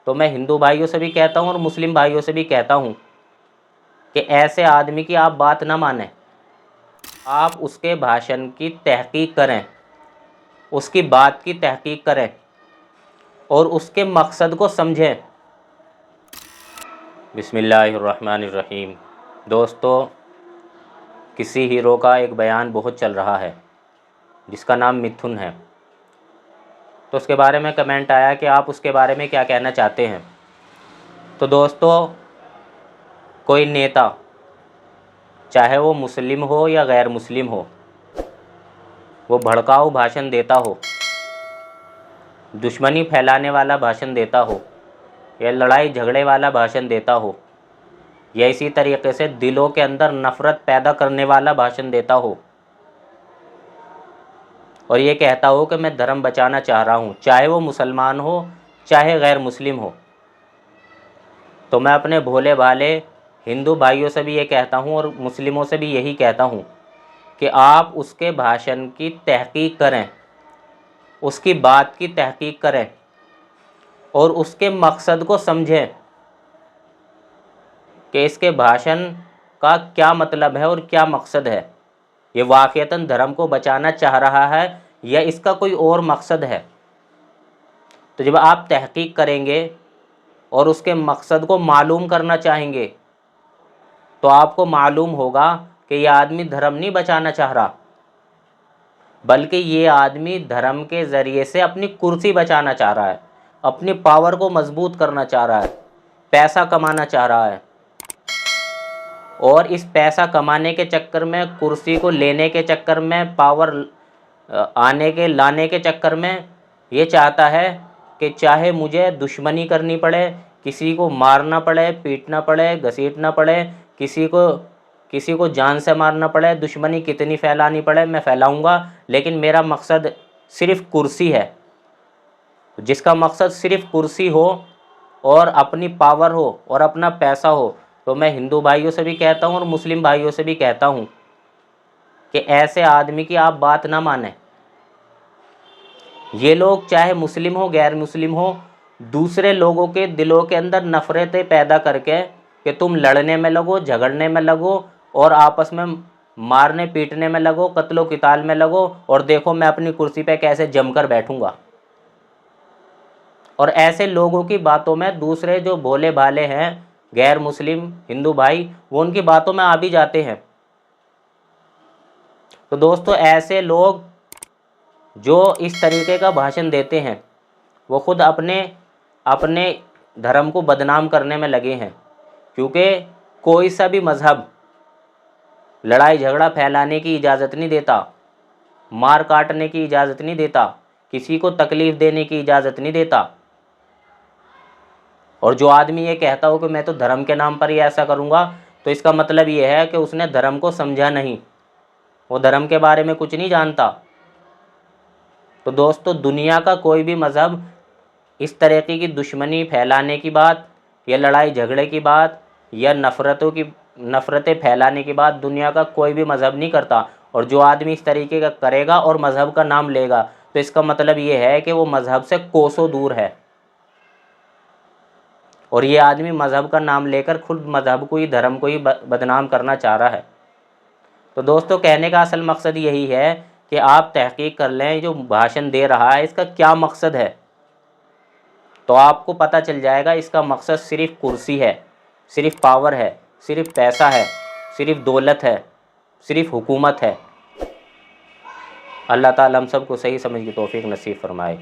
तो मैं हिंदू भाइयों से भी कहता हूँ और मुस्लिम भाइयों से भी कहता हूँ कि ऐसे आदमी की आप बात ना मानें, आप उसके भाषण की तहकीक करें, उसकी बात की तहकीक करें और उसके मकसद को समझें। बिस्मिल्लाहिर्रहमानिर्रहीम। दोस्तों, किसी हीरो का एक बयान बहुत चल रहा है जिसका नाम मिथुन है, तो उसके बारे में कमेंट आया कि आप उसके बारे में क्या कहना चाहते हैं। तो दोस्तों, कोई नेता, चाहे वो मुस्लिम हो या गैर मुस्लिम हो, वो भड़काऊ भाषण देता हो, दुश्मनी फैलाने वाला भाषण देता हो या लड़ाई झगड़े वाला भाषण देता हो या इसी तरीके से दिलों के अंदर नफ़रत पैदा करने वाला भाषण देता हो और ये कहता हो कि मैं धर्म बचाना चाह रहा हूँ, चाहे वो मुसलमान हो चाहे गैर मुस्लिम हो, तो मैं अपने भोले भाले हिंदू भाइयों से भी ये कहता हूँ और मुस्लिमों से भी यही कहता हूँ कि आप उसके भाषण की तहकीक करें, उसकी बात की तहकीक करें और उसके मकसद को समझें कि इसके भाषण का क्या मतलब है और क्या मकसद है। ये वाक़ईतन धर्म को बचाना चाह रहा है या इसका कोई और मकसद है। तो जब आप तहकीक करेंगे और उसके मकसद को मालूम करना चाहेंगे तो आपको मालूम होगा कि ये आदमी धर्म नहीं बचाना चाह रहा, बल्कि ये आदमी धर्म के ज़रिए से अपनी कुर्सी बचाना चाह रहा है, अपनी पावर को मजबूत करना चाह रहा है, पैसा कमाना चाह रहा है और इस पैसा कमाने के चक्कर में, कुर्सी को लेने के चक्कर में, पावर लाने के चक्कर में ये चाहता है कि चाहे मुझे दुश्मनी करनी पड़े, किसी को मारना पड़े, पीटना पड़े, घसीटना पड़े, किसी को जान से मारना पड़े, दुश्मनी कितनी फैलानी पड़े मैं फैलाऊंगा, लेकिन मेरा मकसद सिर्फ़ कुर्सी है। जिसका मकसद सिर्फ़ कुर्सी हो और अपनी पावर हो और अपना पैसा हो, तो मैं हिंदू भाइयों से भी कहता हूँ और मुस्लिम भाइयों से भी कहता हूँ कि ऐसे आदमी की आप बात ना मानें। ये लोग चाहे मुस्लिम हो गैर मुस्लिम हो, दूसरे लोगों के दिलों के अंदर नफ़रतें पैदा करके कि तुम लड़ने में लगो, झगड़ने में लगो और आपस में मारने पीटने में लगो, कत्लो क़िताल में लगो और देखो मैं अपनी कुर्सी पे कैसे जमकर बैठूंगा। और ऐसे लोगों की बातों में दूसरे जो भोले भाले हैं गैर मुस्लिम हिंदू भाई, वो उनकी बातों में आ भी जाते हैं। तो दोस्तों, ऐसे लोग जो इस तरीके का भाषण देते हैं वो खुद अपने धर्म को बदनाम करने में लगे हैं, क्योंकि कोई सा भी मज़हब लड़ाई झगड़ा फैलाने की इजाज़त नहीं देता, मार काटने की इजाज़त नहीं देता, किसी को तकलीफ़ देने की इजाज़त नहीं देता। और जो आदमी ये कहता हो कि मैं तो धर्म के नाम पर ही ऐसा करूँगा, तो इसका मतलब ये है कि उसने धर्म को समझा नहीं, वो धर्म के बारे में कुछ नहीं जानता। तो दोस्तों, दुनिया का कोई भी मज़हब इस तरीके की दुश्मनी फैलाने की बात या लड़ाई झगड़े की बात या नफ़रतें फैलाने की बात दुनिया का कोई भी मज़हब नहीं करता। और जो आदमी इस तरीके का करेगा और मज़हब का नाम लेगा, तो इसका मतलब ये है कि वो मज़हब से कोसों दूर है और ये आदमी मज़हब का नाम लेकर खुद मज़हब को ही, धर्म को ही बदनाम करना चाह रहा है। तो दोस्तों, कहने का असल मकसद यही है कि आप तहकीक कर लें जो भाषण दे रहा है इसका क्या मकसद है, तो आपको पता चल जाएगा इसका मकसद सिर्फ़ कुर्सी है, सिर्फ़ पावर है, सिर्फ़ पैसा है, सिर्फ़ दौलत है, सिर्फ़ हुकूमत है। अल्लाह ताला हम सबको सही समझ की तौफीक नसीब फरमाए।